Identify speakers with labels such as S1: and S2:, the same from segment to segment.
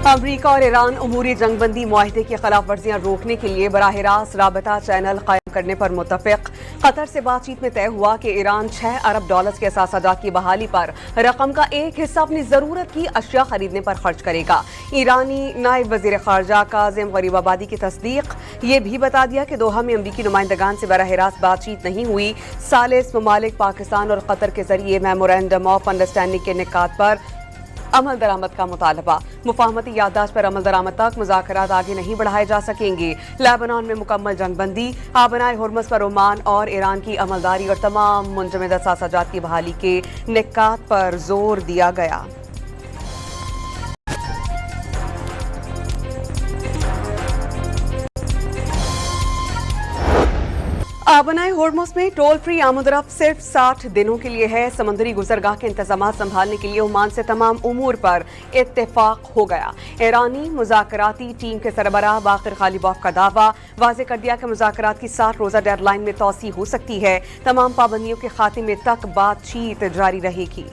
S1: امریکہ اور ایران عموری جنگ بندی معاہدے کی خلاف ورزیاں روکنے کے لیے براہ راست رابطہ چینل قائم کرنے پر متفق۔ قطر سے بات چیت میں طے ہوا کہ ایران $6 ارب کے اثاثہ جات کی بحالی پر رقم کا ایک حصہ اپنی ضرورت کی اشیاء خریدنے پر خرچ کرے گا۔ ایرانی نائب وزیر خارجہ کاظم غریب آبادی کی تصدیق۔ یہ بھی بتا دیا کہ دوحہ میں امریکی نمائندگان سے براہ راست بات چیت نہیں ہوئی۔ ثالث ممالک پاکستان اور قطر کے ذریعے میمورینڈم آف انڈرسٹینڈنگ کے نکات پر عمل درآمد کا مطالبہ۔ مفاہمتی یادداشت پر عمل درآمد تک مذاکرات آگے نہیں بڑھائے جا سکیں گے۔ لیبنان میں مکمل جنگ بندی، آبنائے ہرمز پر عمان اور ایران کی عملداری اور تمام منجمد اثاثہ جات کی بحالی کے نکات پر زور دیا گیا۔ آبنائے ہرمز میں ٹول فری آمد و رفت صرف 60 دنوں کے لیے ہے۔ سمندری گزرگاہ کے انتظامات سنبھالنے کے لیے عمان سے تمام امور پر اتفاق ہو گیا۔ ایرانی مذاکراتی ٹیم کے سربراہ باقر غالیباف کا دعویٰ، واضح کر دیا کہ مذاکرات کی 60 روزہ ڈیڈ لائن میں توسیع ہو سکتی ہے۔ تمام پابندیوں کے خاتمے تک بات چیت جاری رہے گی۔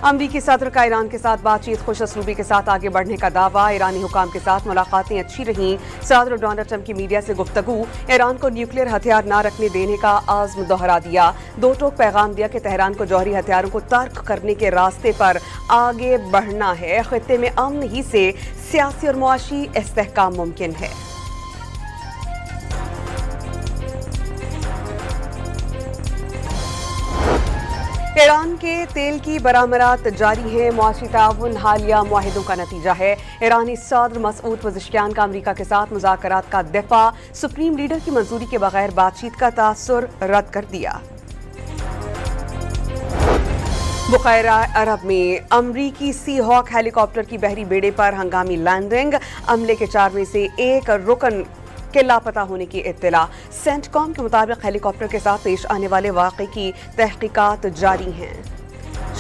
S1: امریکی صدر کا ایران کے ساتھ بات چیت خوش اسلوبی کے ساتھ آگے بڑھنے کا دعویٰ۔ ایرانی حکام کے ساتھ ملاقاتیں اچھی رہیں۔ صدر ڈونلڈ ٹرمپ کی میڈیا سے گفتگو، ایران کو نیوکلیئر ہتھیار نہ رکھنے دینے کا عزم دہرا دیا۔ دو ٹوک پیغام دیا کہ تہران کو جوہری ہتھیاروں کو ترک کرنے کے راستے پر آگے بڑھنا ہے۔ خطے میں امن ہی سے سیاسی اور معاشی استحکام ممکن ہے۔ ایران کے تیل کی برآمدات جاری ہے۔ معاشی تعاون حالیہ معاہدوں کا نتیجہ ہے۔ ایرانی صدر مسعود پزشکیان کا امریکہ کے ساتھ مذاکرات کا دفاع، سپریم لیڈر کی منظوری کے بغیر بات چیت کا تاثر رد کر دیا۔ بحیرہ عرب میں امریکی سی ہاک ہیلی کاپٹر کی بحری بیڑے پر ہنگامی لینڈنگ، عملے کے 4 میں سے ایک رکن کے لاپتہ ہونے کی اطلاع۔ سینٹ کام کے مطابق ہیلی کاپٹر کے ساتھ پیش آنے والے واقعے کی تحقیقات جاری ہیں۔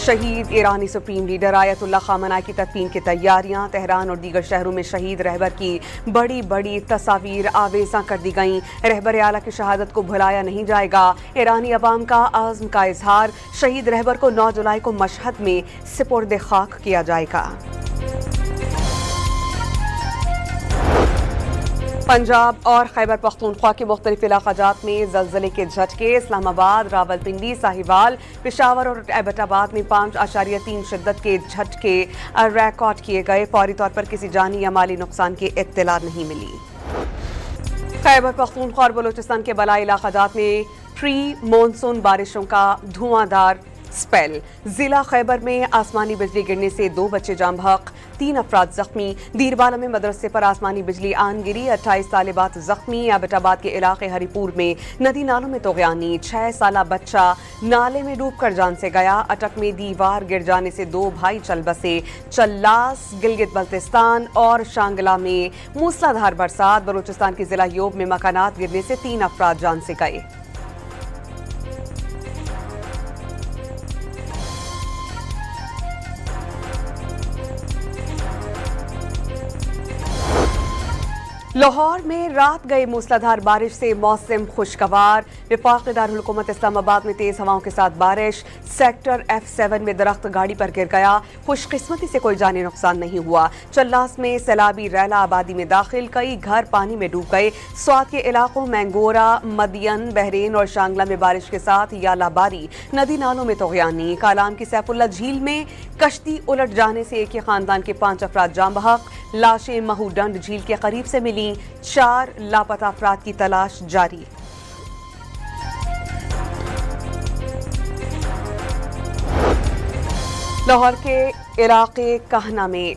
S1: شہید ایرانی سپریم لیڈر آیت اللہ خامنہئی کی تدفین کی تیاریاں، تہران اور دیگر شہروں میں شہید رہبر کی بڑی بڑی تصاویر آویزاں کر دی گئیں۔ رہبر اعلیٰ کی شہادت کو بھلایا نہیں جائے گا، ایرانی عوام کا عزم کا اظہار۔ شہید رہبر کو 9 جولائی کو مشہد میں سپرد خاک کیا جائے گا۔ پنجاب اور خیبر پختونخوا کے مختلف علاقہ جات میں زلزلے کے جھٹکے۔ اسلام آباد، راولپنڈی، ساہیوال، پشاور اور ایبٹ آباد میں 5.3 شدت کے جھٹکے ریکارڈ کیے گئے۔ فوری طور پر کسی جانی یا مالی نقصان کی اطلاع نہیں ملی۔ خیبر پختونخوا اور بلوچستان کے بالائی علاقہ جات میں پری مونسون بارشوں کا دھواں دار سپیل۔ ضلع خیبر میں آسمانی بجلی گرنے سے 2 بچے جاں بحق، 3 افراد زخمی۔ دیر بالا میں مدرسے پر آسمانی بجلی آن گری، 28 طالبات زخمی۔ ایبٹ آباد کے علاقے ہری پور میں ندی نالوں میں طغیانی، 6 سالہ بچہ نالے میں ڈوب کر جان سے گیا۔ اٹک میں دیوار گر جانے سے 2 بھائی چل بسے۔ چلاس، گلگت بلتستان اور شانگلہ میں موسلا دھار برسات۔ بلوچستان کے ضلع یوب میں مکانات گرنے سے 3 افراد جان سے گئے۔ لاہور میں رات گئے موسلادھار بارش سے موسم خوشگوار۔ وفاقی دارالحکومت اسلام آباد میں تیز ہواؤں کے ساتھ بارش، سیکٹر F7 میں درخت گاڑی پر گر گیا۔ خوش قسمتی سے کوئی جانی نقصان نہیں ہوا۔ چلاس میں سیلابی ریلا آبادی میں داخل، کئی گھر پانی میں ڈوب گئے۔ سوات کے علاقوں مینگورہ، مدین، بحرین اور شانگلہ میں بارش کے ساتھ یالہ باری، ندی نالوں میں طغیانی۔ کالام کی سیف اللہ جھیل میں کشتی الٹ جانے سے ایک ہی خاندان کے 5 افراد جاں بحق۔ لاشیں مہو ڈنڈ جھیل کے قریب سے ملیں، 4 لاپتہ افراد کی تلاش جاری۔ لاہور کے علاقے کہنا میں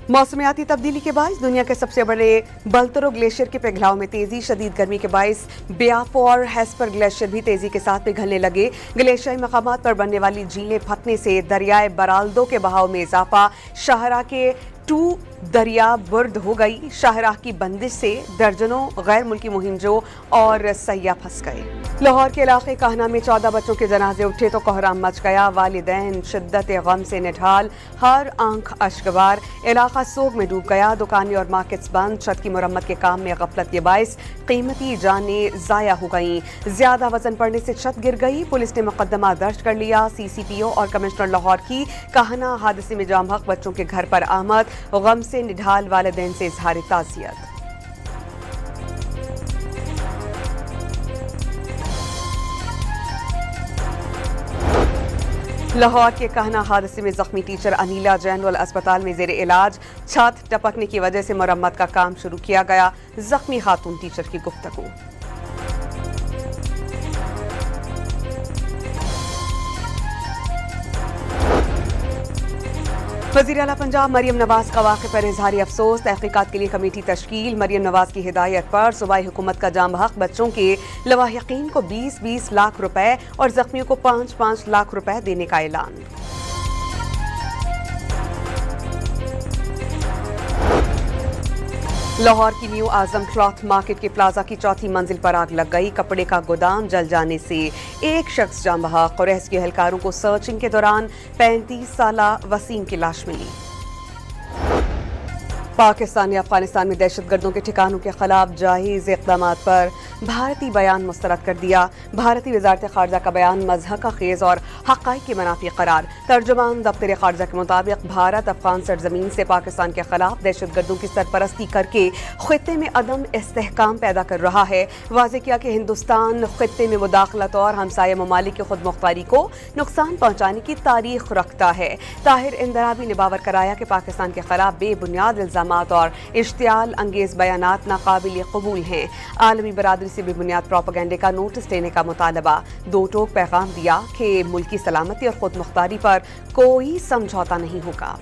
S1: موسمیاتی تبدیلی کے باعث دنیا کے سب سے بڑے بلترو گلیشیئر کے پگھلاؤ میں تیزی، شدید گرمی کے باعث بیافو اور ہیسپر گلیشیئر بھی تیزی کے ساتھ پگھلنے لگے۔ گلیشیائی مقامات پر بننے والی جھیلیں پھٹنے سے دریائے برالدو کے بہاؤ میں اضافہ۔ شاہراہ کے 2 दरिया बुर्द हो गई। शाहराह की बंदिश से दर्जनों गैर मुल्की मुहिमजो और सैयाह फंस गए। लाहौर के इलाके काहना में 14 बच्चों के जनाजे उठे तो कोहराम मच गया। वालिदैन शिद्दत गम से निढाल, हर आंख अश्कबार। इलाका सोग में डूब गया। दुकानें और मार्केट्स बंद। छत की मुरम्मत के काम में गफलत के बायस कीमती जानें ज़ाया हो गईं। ज्यादा वजन पड़ने से छत गिर गई। पुलिस ने मुकदमा दर्ज कर लिया। CCPO और कमिश्नर लाहौर की काहना हादसे में जाम हक बच्चों के घर पर आमद। गम से निढाल वालिदैन से इजहार ताज़ियत। लाहौर के काहना हादसे में जख्मी टीचर अनीला जनरल अस्पताल में जेर इलाज। छत टपकने की वजह से मरम्मत का काम शुरू किया गया। जख्मी खातून टीचर की गुफ्तगू। वज़ीर आला पंजाब मरियम नवाज का वाक़े पर इजहार अफसोस। तहकीकात के लिए कमेटी तश्कील। मरियम नवाज की हिदायत पर सूबाई हुकूमत का जाम हक बच्चों के लवाहिकीन को 20-20 लाख रुपए और जख्मियों को 5-5 लाख रुपए देने का ऐलान। लाहौर की न्यू आजम क्लॉथ मार्केट के प्लाजा की चौथी मंजिल पर आग लग गई। कपड़े का गोदाम जल जाने से एक शख्स जाम बहक और रेस्क्यू एहलकारों को सर्चिंग के दौरान 35 साला वसीम की लाश मिली। पाकिस्तान ने अफगानिस्तान में दहशतगर्दों के ठिकानों के खिलाफ जायज़ इक़दामात पर भारतीय बयान मुस्तरद कर दिया। भारतीय वज़ारत ख़ारजा का बयान मज़हक़ ख़ेज़ और हक़ाइक़ के मुनाफ़ी करार। तर्जुमान दफ्तर ख़ारजा के मुताबिक भारत अफ़गान सरज़मीन से पाकिस्तान के खिलाफ दहशतगर्दों की सरपरस्ती करके ख़ित्ते में अदम इस्तेहकाम पैदा कर रहा है। वाज़ेह किया कि हिंदुस्तान ख़ित्ते में मुदाखलत और हमसाया ममालिक की खुद मुख्तारी को नुकसान पहुँचाने की तारीख़ रखता है। ताहिर इंदराबी ने बावर कराया कि पाकिस्तान के खिलाफ बेबुनियाद इल्ज़ामात और इश्तियाल अंगेज़ बयानात नाकाबिल कबूल हैं। आलमी बरादरी से बेबुनियाद प्रोपेगेंडे का नोटिस लेने का मुतालबा। दो टोक पैगाम दिया कि मुल्की सलामती और खुद मुख्तारी पर कोई समझौता नहीं होगा।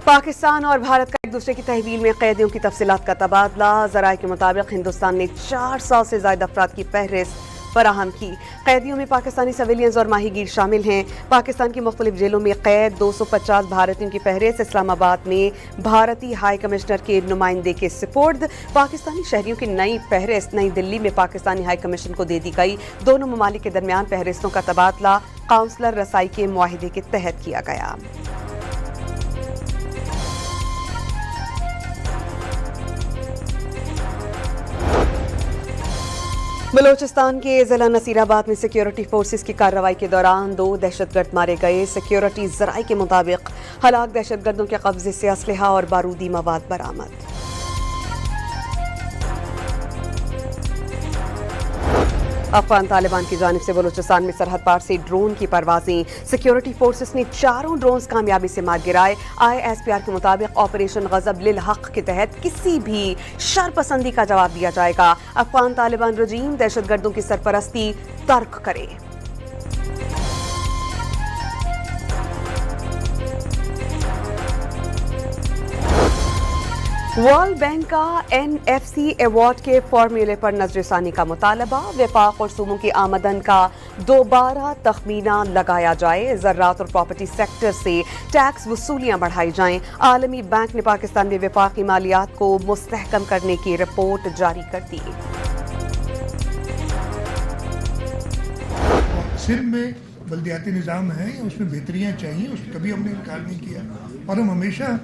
S1: पाकिस्तान और भारत का एक दूसरे की तहवील में कैदियों की तफसीलात का तबादला। ज़राए के मुताबिक हिंदुस्तान ने 400 से ज़ायद अफराद की फहरिस्त फराहम की। कैदियों में पाकिस्तानी सिविलियंस और माहीगीर शामिल हैं। पाकिस्तान की मुख्तलिफ जेलों में कैद 250 भारतीयों की फहरिस्त इस्लामाबाद में भारतीय हाई कमिश्नर के नुमाइंदे के सुपुर्द। पाकिस्तानी शहरियों की नई फहरिस्त नई दिल्ली में पाकिस्तानी हाई कमीशन को दे दी गई। दोनों ममालिक के दरमियान फहरिस्तों का तबादला काउंसलर रसाई के मुआहिदे के तहत किया गया। बलोचिस्तान के ज़िला नसीराबाद में सिक्योरिटी फोर्सेस की कार्रवाई के दौरान 2 दहशतगर्द मारे गए। सिक्योरिटी ज़राए के मुताबिक हलाक दहशतगर्दों के कब्जे से असलहा और बारूदी मवाद बरामद। अफगान तालिबान की जानिब से बलूचिस्तान में सरहद पार से ड्रोन की परवाजें। सिक्योरिटी फोर्सेस ने 4 ड्रोन्स कामयाबी से मार गिराए। ISPR के मुताबिक ऑपरेशन गजब लिल हक के तहत किसी भी शरपसंदी का जवाब दिया जाएगा। अफगान तालिबान रजीम दहशतगर्दों की सरपरस्ती तर्क करे। वर्ल्ड बैंक का NFC अवार्ड के फॉर्मूले पर नजरसानी का मुतालबा। वफाक और सूबों की आमदन का दोबारा तखमीना लगाया जाए। ज़राअत और प्रॉपर्टी सेक्टर से टैक्स वसूलियां बढ़ाई जाएं। आलमी बैंक ने पाकिस्तान में वफाकी मालियात को मुस्तहकम करने की रिपोर्ट जारी कर दी।
S2: सिर्फ में बल्दियाती निज़ाम है, उसमें बेहतरियाँ चाहिए, उसको कभी हमने इनकार नहीं किया और हम हमेशा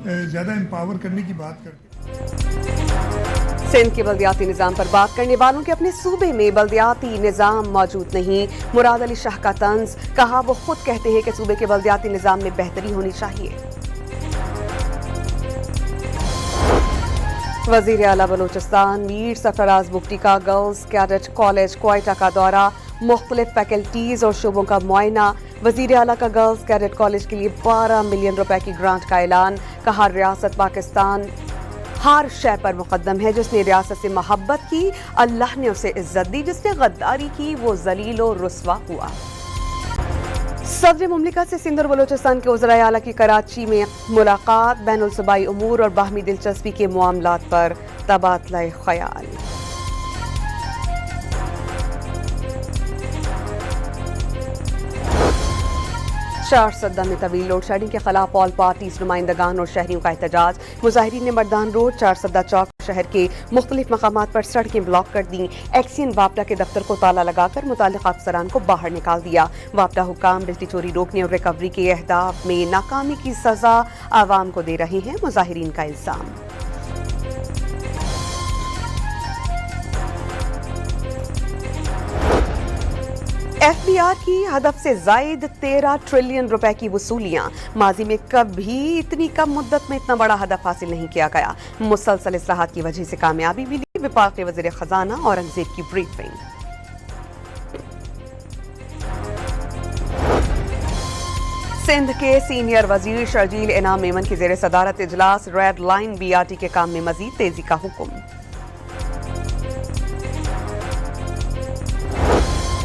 S2: ज़्यादा एम्पावर करने की बात करते हैं।
S1: सिंध के बल्दियाती निज़ाम पर बात करने वालों के अपने सूबे में बल्दियाती निज़ाम मौजूद नहीं। मुराद अली शाह का तंज। कहा वो खुद कहते हैं कि सूबे के बल्दियाती निज़ाम में बेहतरी होनी चाहिए। वज़ीर आला बलूचिस्तान मीर सरफराज बुगटी का गर्ल्स कैडेट कॉलेज क्वेटा का दौरा। मुख्तलिफ फैकल्टीज और शोबों का मुआयना। वज़ीर आला का गर्ल्स कैडेट कॉलेज के लिए 12 मिलियन रुपए की ग्रांट का ऐलान। कहा रियासत पाकिस्तान हर शय पर मुकद्दम है। जिसने रियासत से मोहब्बत की अल्लाह ने उसे इज्जत दी, जिसने गद्दारी की वो जलील और रुस्वा हुआ। सदर मुमलिकत से सिंध और बलूचिस्तान के वज़राए आला की कराची में मुलाकात। बैनुल सूबाई उमूर और बाहमी दिलचस्पी के मामलात पर तबादला ख्याल। चार सद्दा में तवील लोड शेडिंग के खिलाफ ऑल पार्टीज नुमाइंदगान और शहरियों का एहतजाज। मुजाहिरीन ने मर्दान रोड, चार सद्दा चौक शहर के मुख्तलिफ मकामात पर सड़कें ब्लॉक कर दी। एक्सियन वापडा के दफ्तर को ताला लगाकर मुताल्लिक़ अफसरान को बाहर निकाल दिया। वापडा हुक्काम बिजली चोरी रोकने और रिकवरी के अहदाफ में नाकामी की सजा आवाम को दे रहे हैं, मुजाहिरीन का इल्जाम। एफबीआर की हदफ से जायद 13 ट्रिलियन रुपए की वसूलियां। माजी में कभी इतनी कम मुद्दत में इतना बड़ा हदफ हासिल नहीं किया गया। मुसलसल इस्लाहात की वजह से कामयाबी मिली। विफाकी वज़ीर खजाना औरंगजेब की ब्रीफिंग। सिंध के सीनियर वजीर शर्जील इनाम मेमन की जेर सदारत इजलास। रेड लाइन बीआरटी के काम में मजीद तेजी का हुक्म।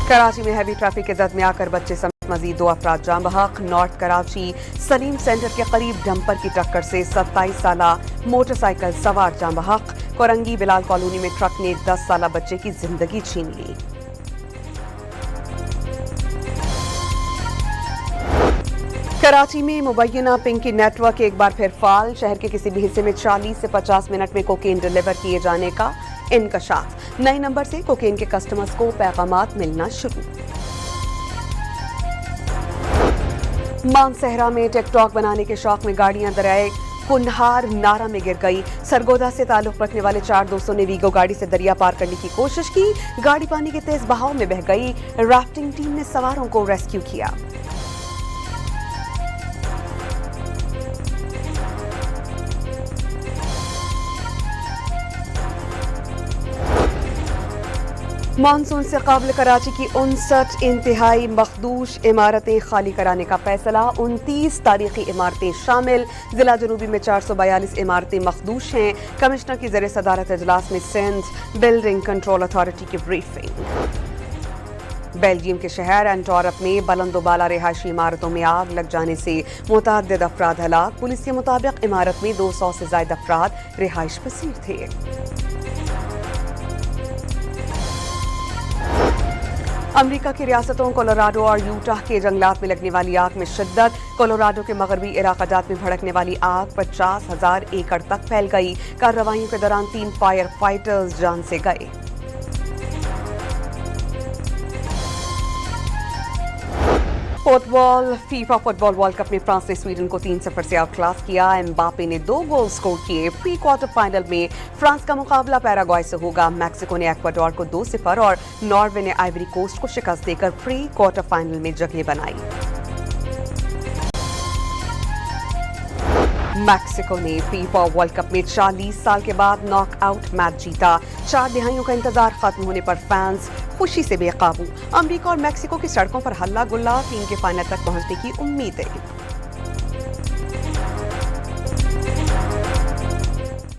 S1: कराची में हैवी ट्रैफिक के जद में आकर बच्चे समेत मजीद 2 अफराद जाम बहक। नॉर्थ कराची सलीम सेंटर के करीब डंपर की टक्कर से 27 साला मोटरसाइकिल सवार जाम बहक। कोरंगी बिलाल कॉलोनी में ट्रक ने 10 साला बच्चे की जिंदगी छीन ली। कराची में मुबैना पिंकी नेटवर्क एक बार फिर फाल। शहर के किसी भी हिस्से में 40 से 50 मिनट में कोकेन डिलीवर किए जाने का इंकशाफ। नए नंबर से कोकेन के कस्टमर्स को पैगामात मिलना शुरू। मानसहरा में टिकटॉक बनाने के शौक में गाड़ियां दरियाए कुन्हार नारा में गिर गई। सरगोदा से ताल्लुक रखने वाले 4 दोस्तों ने वीगो गाड़ी से दरिया पार करने की कोशिश की। गाड़ी पानी के तेज बहाव में बह गई। राफ्टिंग टीम ने सवारों को रेस्क्यू किया। मानसून से काबिल कराची की 59 इंतहाई मखदूश इमारतें खाली कराने का फैसला। 29 तारीखी इमारतें शामिल। जिला जनूबी में 442 इमारतें मखदूश हैं। कमिश्नर की ज़ेर सदारत इजलास में सिंध बिल्डिंग कंट्रोल अथॉरिटी की ब्रीफिंग। बेल्जियम के शहर एंटवर्प में बुलंदोबाला रिहायशी इमारतों में आग लग जाने से मुतअद्दिद अफराद हलाक। पुलिस के मुताबिक इमारत में 200 से ज्यादा अफराद रिहाइश पसीर थे। अमेरिका की रियासतों कोलोराडो और यूटाह के जंगलात में लगने वाली आग में शिद्दत। कोलोराडो के मगरबी इलाकाजात में भड़कने वाली आग 50,000 एकड़ तक फैल गई। कार्रवाइयों के दौरान 3 फायर फाइटर्स जान से गए। Football FIFA football world cup में फ्रांस ने स्वीडन को 3-0 से आउट क्लास किया। एम्बापे ने 2 गोल स्कोर किए। प्री क्वार्टर फाइनल में फ्रांस का मुकाबला पैराग्वे से होगा। मैक्सिको ने इक्वाडोर को 2-0 और नॉर्वे ने आइवरी कोस्ट को शिकस्त देकर प्री क्वार्टर फाइनल में जगह बनाई। मैक्सिको ने फीफा वर्ल्ड कप में 40 साल के बाद नॉकआउट मैच जीता। 4 दिहाइयों का इंतजार खत्म होने पर फैंस खुशी से बेकाबू। अमेरिका और मैक्सिको की सड़कों पर हल्ला गुल्ला। टीम के फाइनल तक पहुंचने की उम्मीद है।